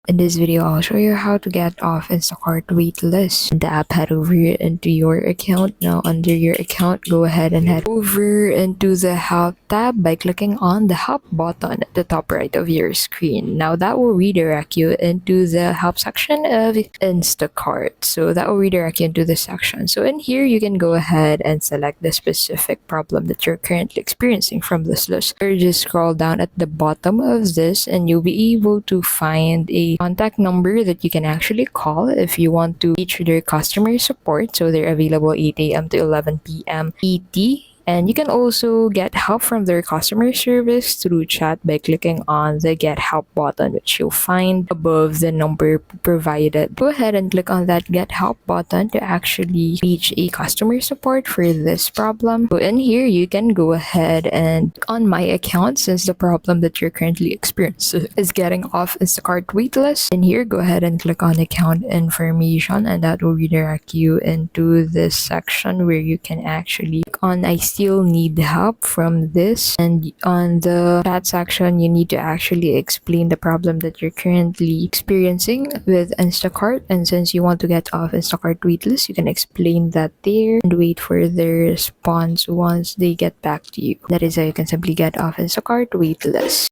In this video, I'll show you how to get off Instacart Waitlist. The app, head over into your account. Now, under your account, go ahead and head over into the Help tab by clicking on the Help button at the top right of your screen. Now, that will redirect you into the Help section of Instacart. So, that will redirect you into the section. So, in here, you can go ahead and select the specific problem that you're currently experiencing from this list. Or just scroll down at the bottom of this, and you'll be able to find a contact number that you can actually call if you want to reach their customer support. So they're available 8 a.m. to 11 p.m. ET. And you can also get help from their customer service through chat by clicking on the Get Help button, which you'll find above the number provided. Go ahead and click on that Get Help button to actually reach a customer support for this problem. So in here, you can go ahead and click on My Account, since the problem that you're currently experiencing is getting off Instacart Waitlist. In here, go ahead and click on Account Information, and that will redirect you into this section where you can actually click on I still need help from this, and on the chat section you need to actually explain the problem that you're currently experiencing with Instacart. And since you want to get off Instacart waitlist, you can explain that there and wait for their response once they get back to you. That is how you can simply get off Instacart waitlist.